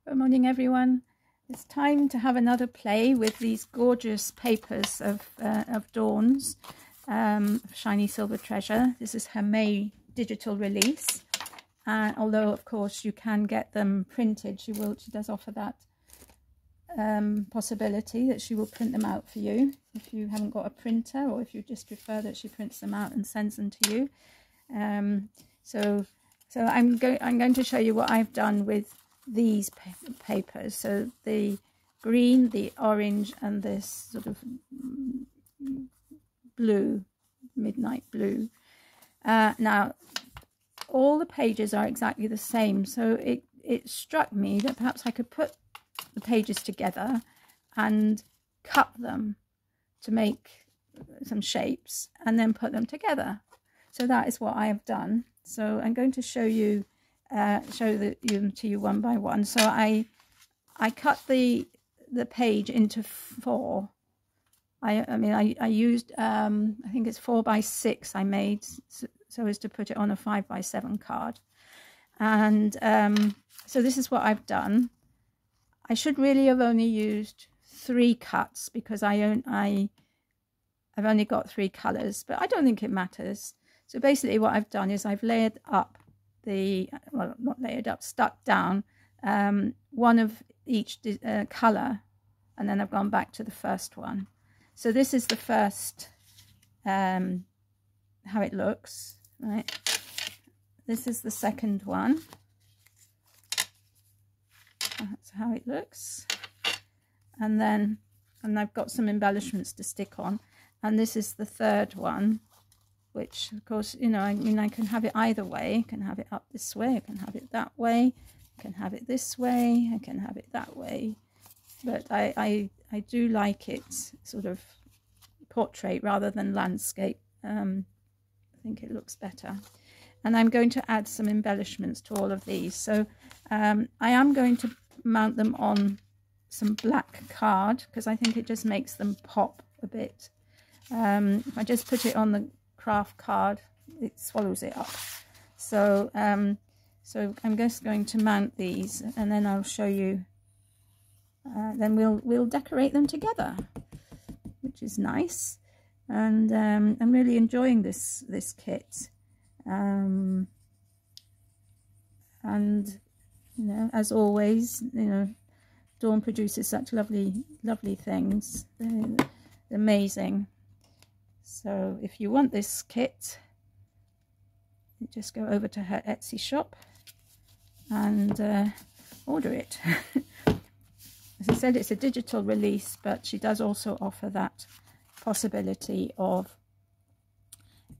Good morning, everyone. It's time to have another play with these gorgeous papers of Dawn's Shiny Silver Treasure. This is her May digital release. Although, of course, you can get them printed. She does offer that possibility that she will print them out for you if you haven't got a printer, or if you just prefer that she prints them out and sends them to you. So I'm going to show you what I've done with these papers. So the green, the orange, and this sort of blue, midnight blue. Now all the pages are exactly the same, so it struck me that perhaps I could put the pages together and cut them to make some shapes and then put them together. So that is what I have done. So I'm going to show you to you one by one. So I cut the page into 4. I used I think it's 4 by 6 I made so as to put it on a 5 by 7 card. And so this is what I've done. I should really have only used 3 cuts because I've only got 3 colors, but I don't think it matters. So basically what I've done is I've layered up stuck down one of each color, and then I've gone back to the first one. So this is the first how it looks, right? This is the second one. That's how it looks. And I've got some embellishments to stick on, and this is the third one, which of course, you know, I mean, I can have it either way. I can have it up this way, I can have it that way, I can have it this way, I can have it that way. But I do like it sort of portrait rather than landscape. I think it looks better. And I'm going to add some embellishments to all of these. So I am going to mount them on some black card because I think it just makes them pop a bit. If I just put it on the craft card, it swallows it up. So so I'm just going to mount these, and then I'll show you. Then we'll decorate them together, which is nice. And I'm really enjoying this kit. And you know, as always, you know, Dawn produces such lovely things. They're amazing. So if you want this kit, you just go over to her Etsy shop and order it. As I said, it's a digital release, but she does also offer that possibility of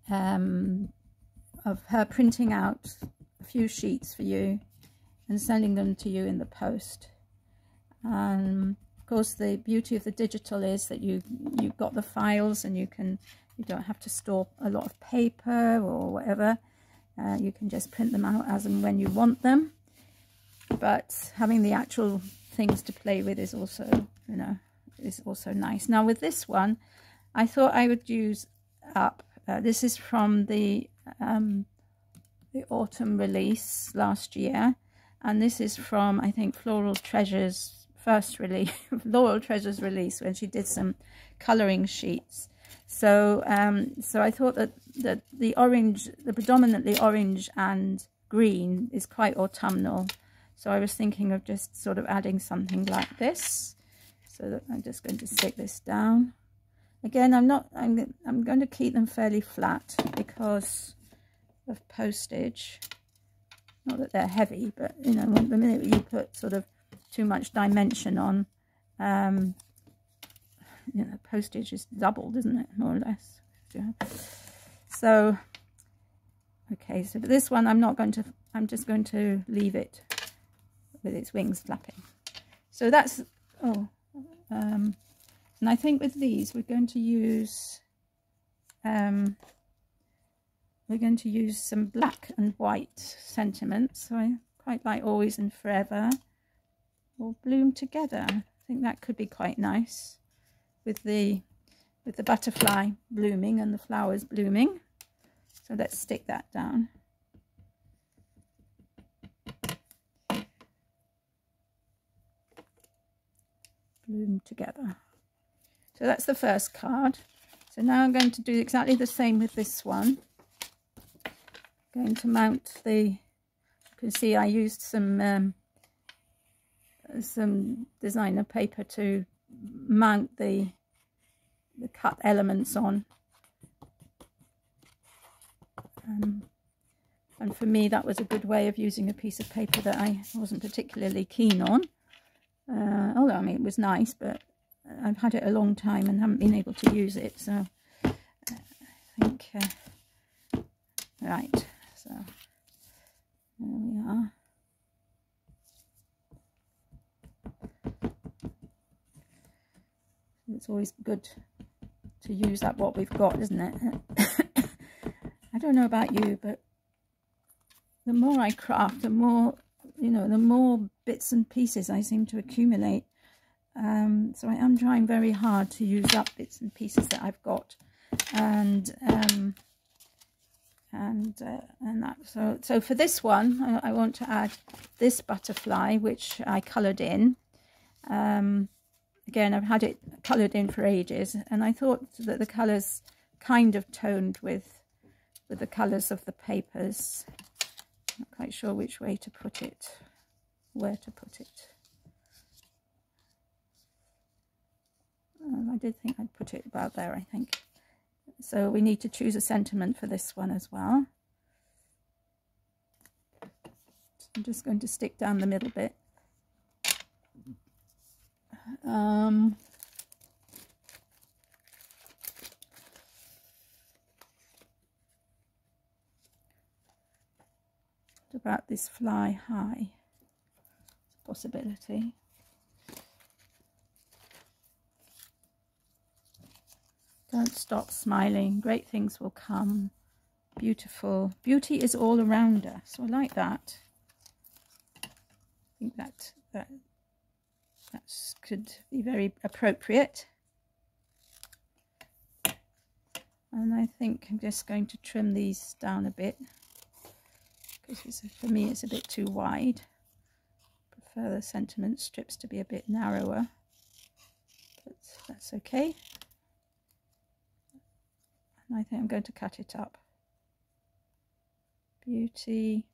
her printing out a few sheets for you and sending them to you in the post. Of course, the beauty of the digital is that you've got the files, and you don't have to store a lot of paper or whatever. You can just print them out as and when you want them. But having the actual things to play with is also, you know, is also nice. Now with this one, I thought I would use up. This is from the autumn release last year, and this is from, I think, Floral Treasures first release, Floral Treasures release, when she did some colouring sheets. So so I thought that the orange, the predominantly orange and green, is quite autumnal. So I was thinking of just sort of adding something like this. So that I'm just going to stick this down. Again, I'm going to keep them fairly flat because of postage. Not that they're heavy, but you know, the minute you put sort of too much dimension on, you know, postage is doubled, isn't it, more or less? Yeah. So okay, so for this one, I'm just going to leave it with its wings flapping. So that's and I think with these we're going to use some black and white sentiment. So I quite like Always and Forever will bloom together. I think that could be quite nice with the butterfly blooming and the flowers blooming. So let's stick that down. bloom together. So that's the first card. So now I'm going to do exactly the same with this one. I'm going to mount the, you can see I used some designer paper to mount the cut elements on. And for me that was a good way of using a piece of paper that I wasn't particularly keen on. Although I mean it was nice, but I've had it a long time and haven't been able to use it, so I think right, so there we are. It's always good to use up what we've got, isn't it? I don't know about you, but the more I craft, the more, you know, the more bits and pieces I seem to accumulate. So I am trying very hard to use up bits and pieces that I've got, and that. So for this one, I want to add this butterfly, which I coloured in. Again, I've had it coloured in for ages, and I thought that the colours kind of toned with the colours of the papers. Not quite sure which way to put it, where to put it. I did think I'd put it about there, I think. So we need to choose a sentiment for this one as well. So I'm just going to stick down the middle bit. What about this fly high? It's a possibility. Don't stop smiling, great things will come. Beautiful. Beauty is all around us. So I like that. I think that could be very appropriate. And I think I'm just going to trim these down a bit, because for me it's a bit too wide. I prefer the sentiment strips to be a bit narrower, but that's okay. And I think I'm going to cut it up. Beauty,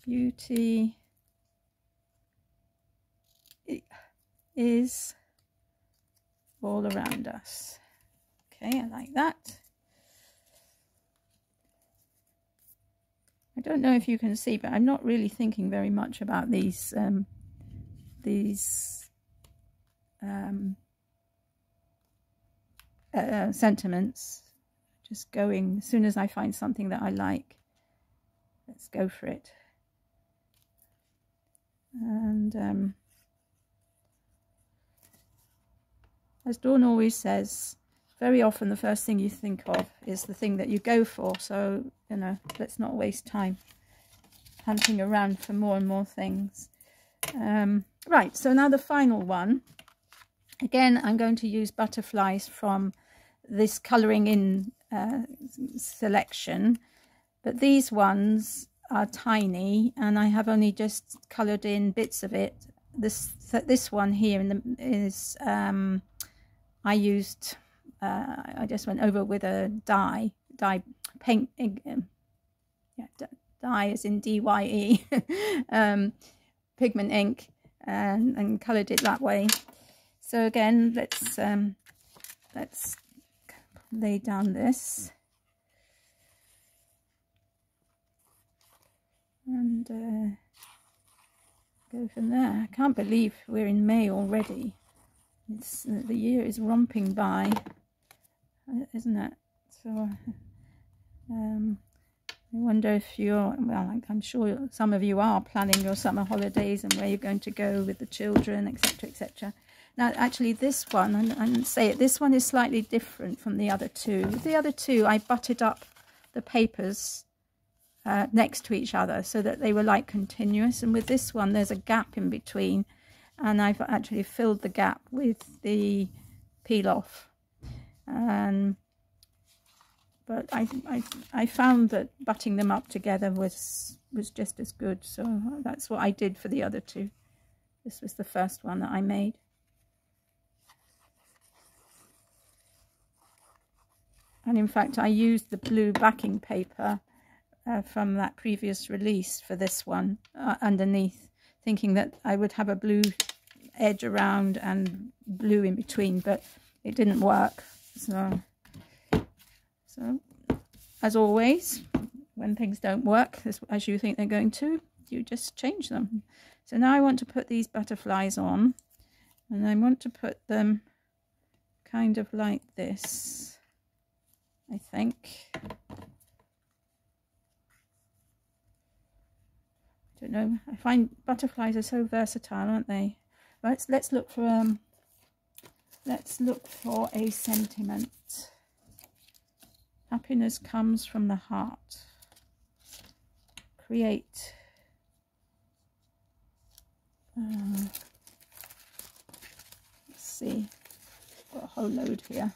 beauty is all around us. Okay, I like that. I don't know if you can see, but I'm not really thinking very much about these sentiments. Just going, as soon as I find something that I like, let's go for it. And as Dawn always says, very often the first thing you think of is the thing that you go for. So, you know, let's not waste time hunting around for more and more things. Right, so now the final one. Again, I'm going to use butterflies from this colouring in selection, but these ones are tiny and I have only just coloured in bits of it. This one here is I used I just went over with a dye paint, dye as in DYE, pigment ink, and coloured it that way. So again, let's lay down this and go from there. I can't believe we're in May already. It's the year is romping by, isn't it? So I wonder if you're, well, I'm sure some of you are planning your summer holidays and where you're going to go with the children, etc., etc. Now, actually, this one, and say it, this one is slightly different from the other two. The other two, I butted up the papers next to each other so that they were like continuous. And with this one, there's a gap in between. And I've actually filled the gap with the peel off. But I found that butting them up together was just as good. So that's what I did for the other two. This was the first one that I made. And in fact, I used the blue backing paper from that previous release for this one underneath, thinking that I would have a blue edge around and blue in between, but it didn't work. So as always, when things don't work as you think they're going to, you just change them. So now I want to put these butterflies on, and I want to put them kind of like this, I think. I don't know, I find butterflies are so versatile, aren't they? Right, let's look for a sentiment. Happiness comes from the heart. Create. Let's see. Got a whole load here.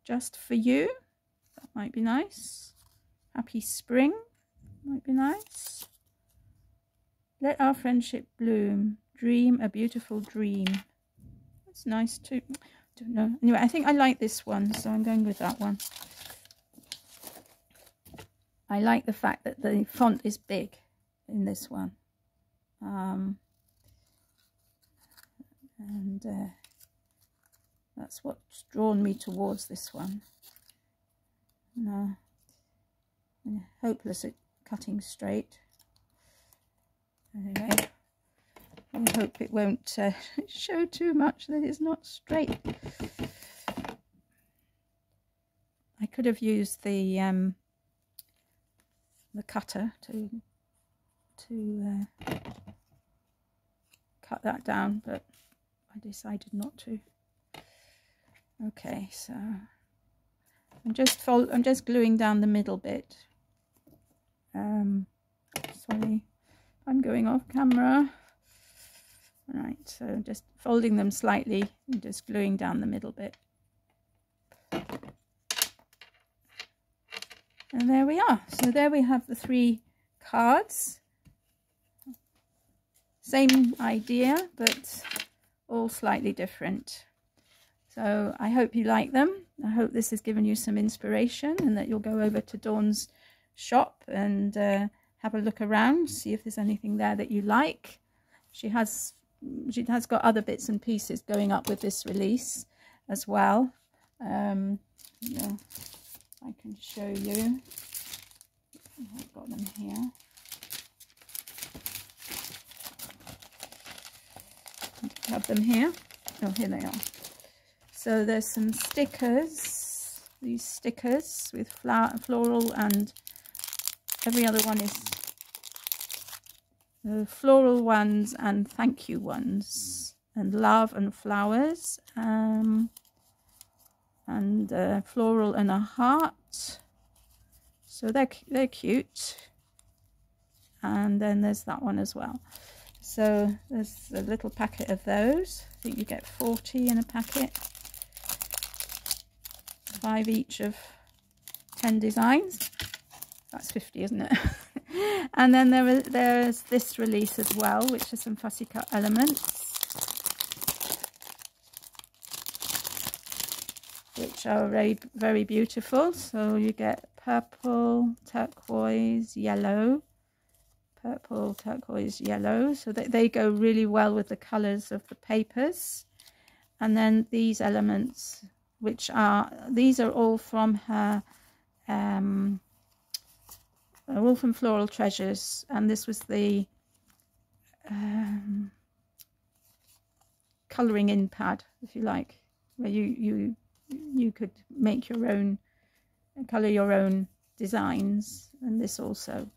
Just for you. That might be nice. Happy spring. Might be nice. Let our friendship bloom. Dream a beautiful dream. That's nice too. Don't know. Anyway, I think I like this one, so I'm going with that one. I like the fact that the font is big in this one. That's what's drawn me towards this one. No, I'm hopeless at cutting straight. Anyway, I hope it won't show too much that it's not straight. I could have used the cutter to cut that down, but I decided not to. Okay, so I'm just gluing down the middle bit. Sorry, I'm going off camera. Right, so just folding them slightly and just gluing down the middle bit. And there we are. So there we have the 3 cards. Same idea, but all slightly different. So I hope you like them. I hope this has given you some inspiration, and that you'll go over to Dawn's shop and have a look around, see if there's anything there that you like. She has got other bits and pieces going up with this release as well. Yeah, I can show you. I've got them here. I have them here. Oh, here they are. So there's some stickers. These stickers with floral, and every other one is floral ones and thank you ones, and love and flowers, and floral and a heart. So they're cute. And then there's that one as well. So there's a little packet of those. I think you get 40 in a packet. 5 each of 10 designs. That's 50, isn't it? And then there's this release as well, which is some fussy cut elements, which are very, very beautiful. So you get purple, turquoise, yellow, purple, turquoise, yellow. So they go really well with the colours of the papers. And then these elements, these are all from her, all from Floral Treasures, and this was the colouring in pad, if you like, where you could make your own, colour your own designs, and this also.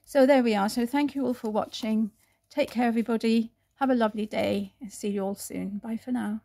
So there we are. So thank you all for watching. Take care, everybody. Have a lovely day, and see you all soon. Bye for now.